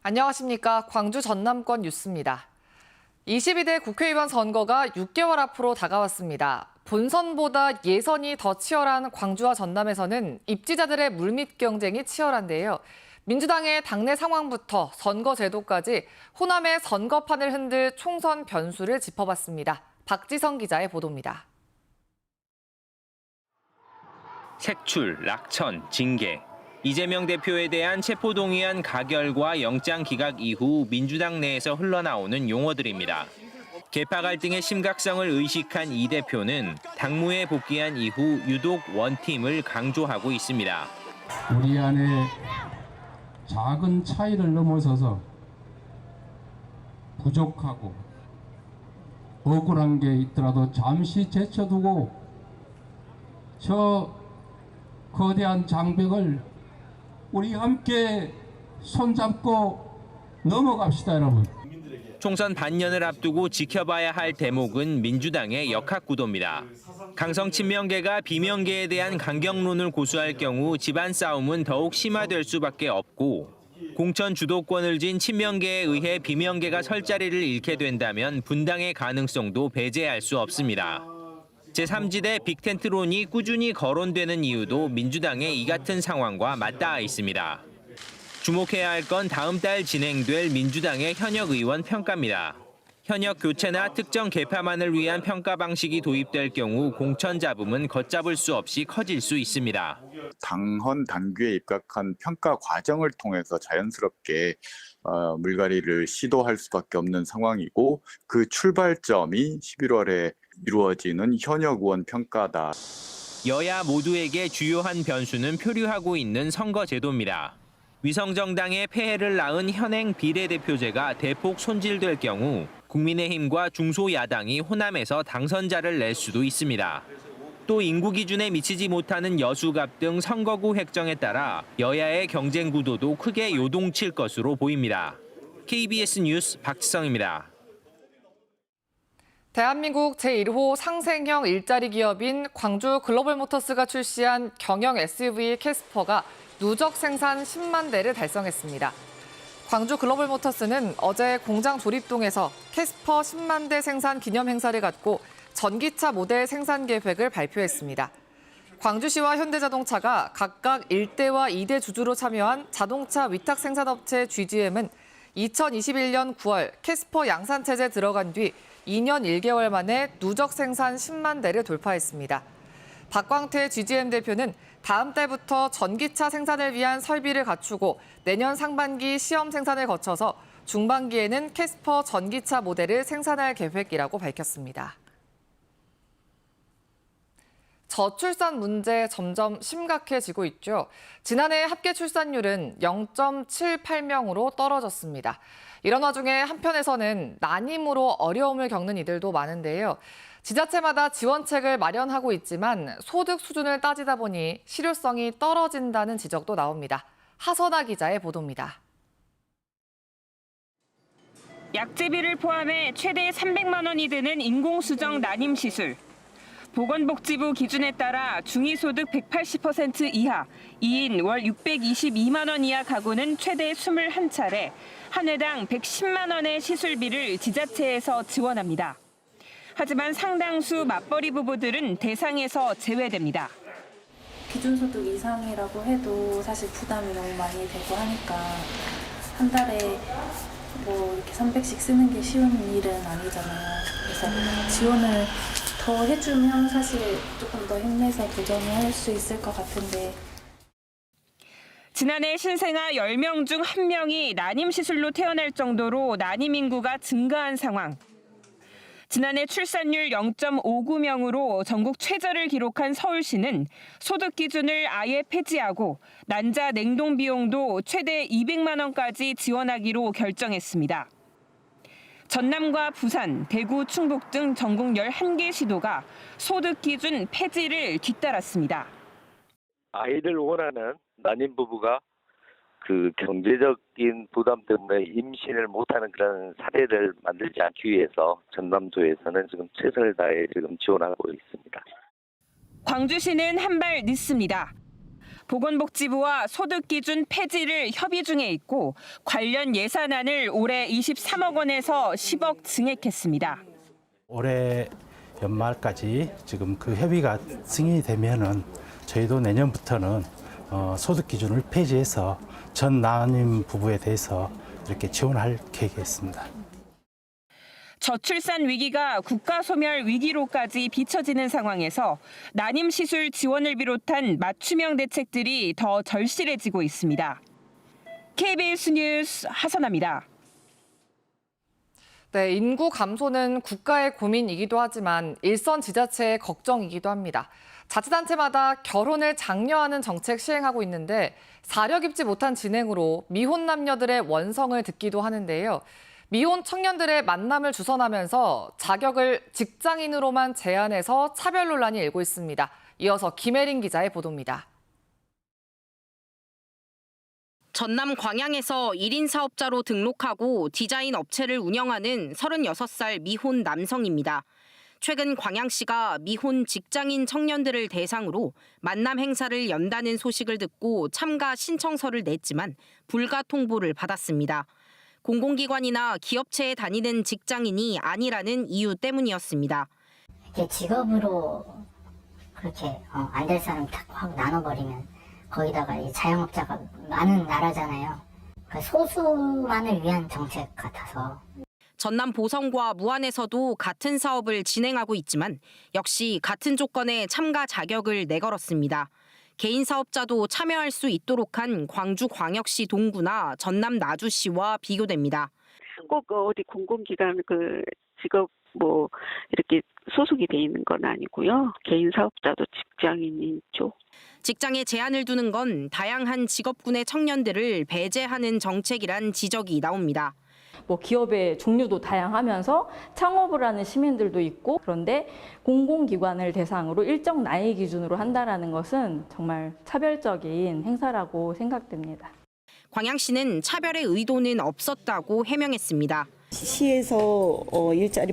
안녕하십니까. 광주 전남권 뉴스입니다. 22대 국회의원 선거가 6개월 앞으로 다가왔습니다. 본선보다 예선이 더 치열한 광주와 전남에서는 입지자들의 물밑 경쟁이 치열한데요. 민주당의 당내 상황부터 선거 제도까지 호남의 선거판을 흔들 총선 변수를 짚어봤습니다. 박지성 기자의 보도입니다. 색출, 낙천, 징계. 이재명 대표에 대한 체포동의안 가결과 영장 기각 이후 민주당 내에서 흘러나오는 용어들입니다. 계파 갈등의 심각성을 의식한 이 대표는 당무에 복귀한 이후 유독 원팀을 강조하고 있습니다. 우리 안에 작은 차이를 넘어서서 부족하고 억울한 게 있더라도 잠시 제쳐두고 저 거대한 장벽을 우리 함께 손잡고 넘어갑시다, 여러분. 총선 반년을 앞두고 지켜봐야 할 대목은 민주당의 역학구도입니다. 강성 친명계가 비명계에 대한 강경론을 고수할 경우 집안 싸움은 더욱 심화될 수밖에 없고 공천 주도권을 쥔 친명계에 의해 비명계가 설 자리를 잃게 된다면 분당의 가능성도 배제할 수 없습니다. 제3지대 빅텐트론이 꾸준히 거론되는 이유도 민주당의 이 같은 상황과 맞닿아 있습니다. 주목해야 할 건 다음 달 진행될 민주당의 현역 의원 평가입니다. 현역 교체나 특정 계파만을 위한 평가 방식이 도입될 경우 공천 잡음은 걷잡을 수 없이 커질 수 있습니다. 당헌 당규에 입각한 평가 과정을 통해서 자연스럽게 물갈이를 시도할 수밖에 없는 상황이고 그 출발점이 11월에 이루어지는 현역 의원 평가다. 여야 모두에게 주요한 변수는 표류하고 있는 선거제도입니다. 위성정당의 폐해를 낳은 현행 비례대표제가 대폭 손질될 경우 국민의힘과 중소야당이 호남에서 당선자를 낼 수도 있습니다. 또 인구 기준에 미치지 못하는 여수갑 등 선거구 획정에 따라 여야의 경쟁 구도도 크게 요동칠 것으로 보입니다. KBS 뉴스 박지성입니다. 대한민국 제1호 상생형 일자리 기업인 광주 글로벌모터스가 출시한 경영 SUV 캐스퍼가 누적 생산 10만 대를 달성했습니다. 광주 글로벌모터스는 어제 공장 조립동에서 캐스퍼 10만 대 생산 기념 행사를 갖고 전기차 모델 생산 계획을 발표했습니다. 광주시와 현대자동차가 각각 1대와 2대 주주로 참여한 자동차 위탁 생산업체 GGM은 2021년 9월 캐스퍼 양산체제에 들어간 뒤 2년 1개월 만에 누적 생산 10만 대를 돌파했습니다. 박광태 GGM 대표는 다음 달부터 전기차 생산을 위한 설비를 갖추고 내년 상반기 시험 생산을 거쳐서 중반기에는 캐스퍼 전기차 모델을 생산할 계획이라고 밝혔습니다. 저출산 문제 점점 심각해지고 있죠. 지난해 합계 출산율은 0.78명으로 떨어졌습니다. 이런 와중에 한편에서는 난임으로 어려움을 겪는 이들도 많은데요. 지자체마다 지원책을 마련하고 있지만 소득 수준을 따지다 보니 실효성이 떨어진다는 지적도 나옵니다. 하선아 기자의 보도입니다. 약제비를 포함해 최대 300만 원이 드는 인공수정 난임 시술. 보건복지부 기준에 따라 중위소득 180% 이하, 2인 월 622만 원 이하 가구는 최대 21차례, 한 회당 110만 원의 시술비를 지자체에서 지원합니다. 하지만 상당수 맞벌이 부부들은 대상에서 제외됩니다. 기준소득 이상이라고 해도 사실 부담이 너무 많이 되고 하니까 한 달에 뭐 이렇게 300씩 쓰는 게 쉬운 일은 아니잖아요. 그래서 지원을 더 해주면 사실 조금 더 힘내서 도전을 할 수 있을 것 같은데. 지난해 신생아 10명 중 1명이 난임 시술로 태어날 정도로 난임 인구가 증가한 상황. 지난해 출산율 0.59명으로 전국 최저를 기록한 서울시는 소득 기준을 아예 폐지하고 난자 냉동 비용도 최대 200만 원까지 지원하기로 결정했습니다. 전남과 부산, 대구, 충북 등 전국 11개 시도가 소득 기준 폐지를 뒤따랐습니다. 아이를 원하는 난임 부부가 그 경제적인 부담 때문에 임신을 못하는 그런 사례를 만들지 않기 위해서 전남도에서는 지금 최선을 다해 지금 지원하고 있습니다. 광주시는 한 발 늦습니다. 보건복지부와 소득기준 폐지를 협의 중에 있고 관련 예산안을 올해 23억 원에서 10억 증액했습니다. 올해 연말까지 지금 그 협의가 승인이 되면은 저희도 내년부터는 소득 기준을 폐지해서 전 난임 부부에 대해서 이렇게 지원할 계획이 있습니다. 저출산 위기가 국가 소멸 위기로까지 비춰지는 상황에서 난임 시술 지원을 비롯한 맞춤형 대책들이 더 절실해지고 있습니다. KBS 뉴스 하선아입니다. 네, 인구 감소는 국가의 고민이기도 하지만 일선 지자체의 걱정이기도 합니다. 자치단체마다 결혼을 장려하는 정책 시행하고 있는데 사려 깊지 못한 진행으로 미혼 남녀들의 원성을 듣기도 하는데요. 미혼 청년들의 만남을 주선하면서 자격을 직장인으로만 제한해서 차별 논란이 일고 있습니다. 이어서 김혜린 기자의 보도입니다. 전남 광양에서 1인 사업자로 등록하고 디자인 업체를 운영하는 36살 미혼 남성입니다. 최근 광양시가 미혼 직장인 청년들을 대상으로 만남 행사를 연다는 소식을 듣고 참가 신청서를 냈지만 불가 통보를 받았습니다. 공공기관이나 기업체에 다니는 직장인이 아니라는 이유 때문이었습니다. 이렇게 직업으로 그렇게 안 될 사람 딱 확 나눠버리면 거기다가 이 자영업자가 많은 나라잖아요. 그 소수만을 위한 정책 같아서. 전남 보성과 무안에서도 같은 사업을 진행하고 있지만 역시 같은 조건에 참가 자격을 내걸었습니다. 개인 사업자도 참여할 수 있도록 한 광주광역시 동구나 전남 나주시와 비교됩니다. 꼭 어디 공공기관 그 직업 이렇게 소속이 돼 있는 건 아니고요. 개인 사업자도 직장인인 쪽. 직장에 제한을 두는 건 다양한 직업군의 청년들을 배제하는 정책이란 지적이 나옵니다. 기업의 종류도 다양하면서 창업을 하는 시민들도 있고, 그런데 공공기관을 대상으로 일정 나이 기준으로 한다는 것은 정말 차별적인 행사라고 생각됩니다. 광양시는 차별의 의도는 없었다고 해명했습니다. 시에서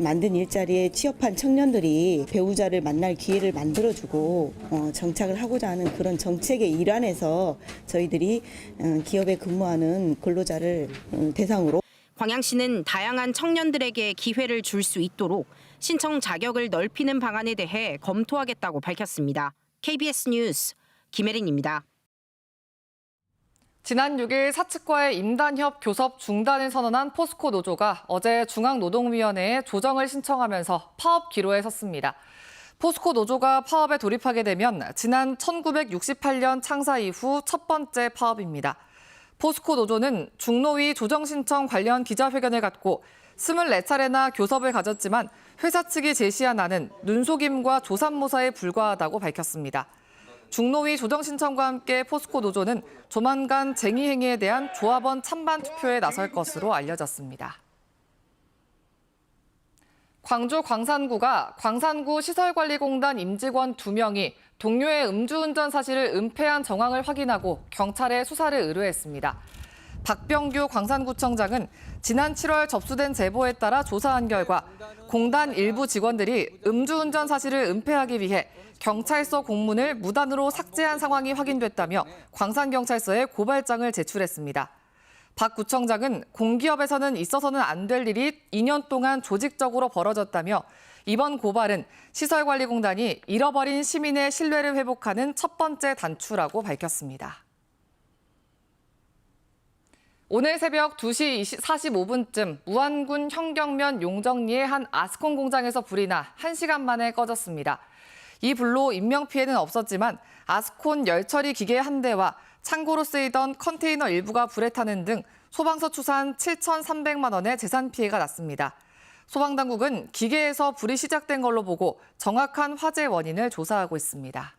만든 일자리에 취업한 청년들이 배우자를 만날 기회를 만들어주고 정착을 하고자 하는 그런 정책의 일환에서 저희들이 기업에 근무하는 근로자를 대상으로 광양시는 다양한 청년들에게 기회를 줄 수 있도록 신청 자격을 넓히는 방안에 대해 검토하겠다고 밝혔습니다. KBS 뉴스 김혜린입니다. 지난 6일 사측과의 임단협 교섭 중단을 선언한 포스코 노조가 어제 중앙노동위원회에 조정을 신청하면서 파업 기로에 섰습니다. 포스코 노조가 파업에 돌입하게 되면 지난 1968년 창사 이후 첫 번째 파업입니다. 포스코 노조는 중노위 조정 신청 관련 기자회견을 갖고 24차례나 교섭을 가졌지만 회사 측이 제시한 안은 눈속임과 조삼모사에 불과하다고 밝혔습니다. 중노위 조정 신청과 함께 포스코 노조는 조만간 쟁의 행위에 대한 조합원 찬반 투표에 나설 것으로 알려졌습니다. 광주 광산구가 광산구 시설관리공단 임직원 2명이 동료의 음주운전 사실을 은폐한 정황을 확인하고 경찰에 수사를 의뢰했습니다. 박병규 광산구청장은 지난 7월 접수된 제보에 따라 조사한 결과 공단 일부 직원들이 음주운전 사실을 은폐하기 위해 경찰서 공문을 무단으로 삭제한 상황이 확인됐다며 광산경찰서에 고발장을 제출했습니다. 박 구청장은 공기업에서는 있어서는 안 될 일이 2년 동안 조직적으로 벌어졌다며 이번 고발은 시설관리공단이 잃어버린 시민의 신뢰를 회복하는 첫 번째 단추라고 밝혔습니다. 오늘 새벽 2시 45분쯤 무안군 현경면 용정리의 한 아스콘 공장에서 불이 나 1시간 만에 꺼졌습니다. 이 불로 인명피해는 없었지만 아스콘 열처리 기계 한 대와 창고로 쓰이던 컨테이너 일부가 불에 타는 등 소방서 추산 7,300만 원의 재산 피해가 났습니다. 소방당국은 기계에서 불이 시작된 걸로 보고 정확한 화재 원인을 조사하고 있습니다.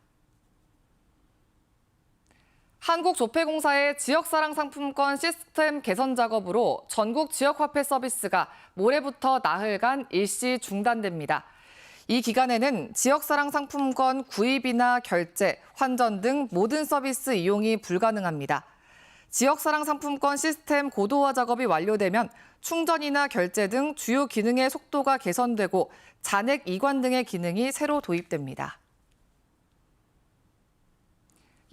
한국조폐공사의 지역사랑 상품권 시스템 개선 작업으로 전국 지역화폐 서비스가 모레부터 나흘간 일시 중단됩니다. 이 기간에는 지역사랑 상품권 구입이나 결제, 환전 등 모든 서비스 이용이 불가능합니다. 지역사랑 상품권 시스템 고도화 작업이 완료되면 충전이나 결제 등 주요 기능의 속도가 개선되고 잔액 이관 등의 기능이 새로 도입됩니다.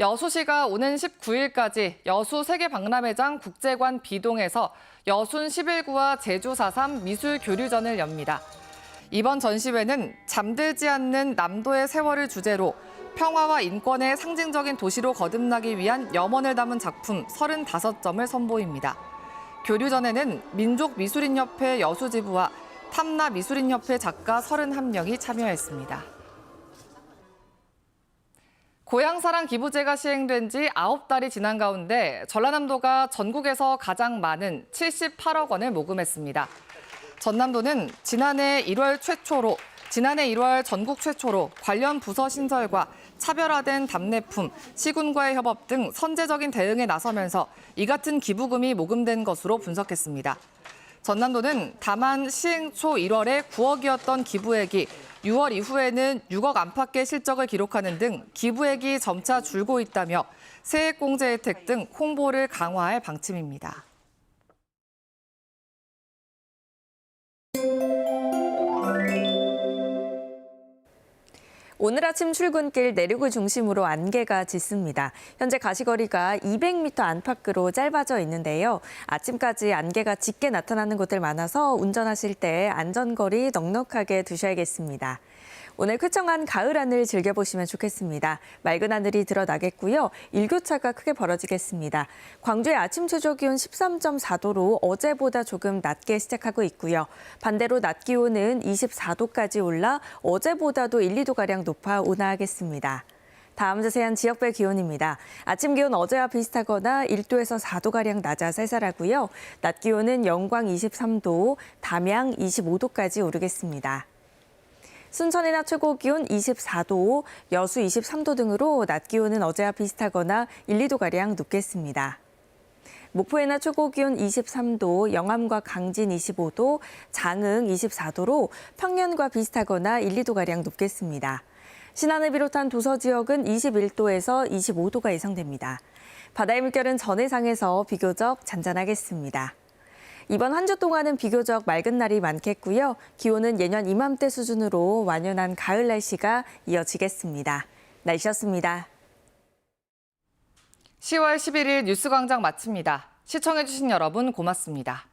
여수시가 오는 19일까지 여수 세계박람회장 국제관 B동에서 여순 11구와 제주 4.3 미술교류전을 엽니다. 이번 전시회는 잠들지 않는 남도의 세월을 주제로 평화와 인권의 상징적인 도시로 거듭나기 위한 염원을 담은 작품 35점을 선보입니다. 교류전에는 민족미술인협회 여수지부와 탐나미술인협회 작가 31명이 참여했습니다. 고향사랑 기부제가 시행된 지 9달이 지난 가운데 전라남도가 전국에서 가장 많은 78억 원을 모금했습니다. 전남도는 지난해 1월 전국 최초로 관련 부서 신설과 차별화된 답례품, 시군과의 협업 등 선제적인 대응에 나서면서 이 같은 기부금이 모금된 것으로 분석했습니다. 전남도는 다만 시행 초 1월에 9억이었던 기부액이 6월 이후에는 6억 안팎의 실적을 기록하는 등 기부액이 점차 줄고 있다며 세액공제 혜택 등 홍보를 강화할 방침입니다. 오늘 아침 출근길 내륙을 중심으로 안개가 짙습니다. 현재 가시거리가 200m 안팎으로 짧아져 있는데요. 아침까지 안개가 짙게 나타나는 곳들 많아서 운전하실 때 안전거리 넉넉하게 두셔야겠습니다. 오늘 쾌청한 가을 하늘 즐겨보시면 좋겠습니다. 맑은 하늘이 드러나겠고요. 일교차가 크게 벌어지겠습니다. 광주의 아침 최저 기온 13.4도로 어제보다 조금 낮게 시작하고 있고요. 반대로 낮 기온은 24도까지 올라 어제보다도 1, 2도가량 높아 온화하겠습니다. 다음 자세한 지역별 기온입니다. 아침 기온 어제와 비슷하거나 1도에서 4도가량 낮아 쌀쌀하고요. 낮 기온은 영광 23도, 담양 25도까지 오르겠습니다. 순천의 낮 최고 기온 24도, 여수 23도 등으로 낮 기온은 어제와 비슷하거나 1, 2도가량 높겠습니다. 목포의 낮 최고 기온 23도, 영암과 강진 25도, 장흥 24도로 평년과 비슷하거나 1, 2도가량 높겠습니다. 신안을 비롯한 도서 지역은 21도에서 25도가 예상됩니다. 바다의 물결은 전해상에서 비교적 잔잔하겠습니다. 이번 한 주 동안은 비교적 맑은 날이 많겠고요. 기온은 예년 이맘때 수준으로 완연한 가을 날씨가 이어지겠습니다. 날씨였습니다. 10월 11일 뉴스광장 마칩니다. 시청해주신 여러분 고맙습니다.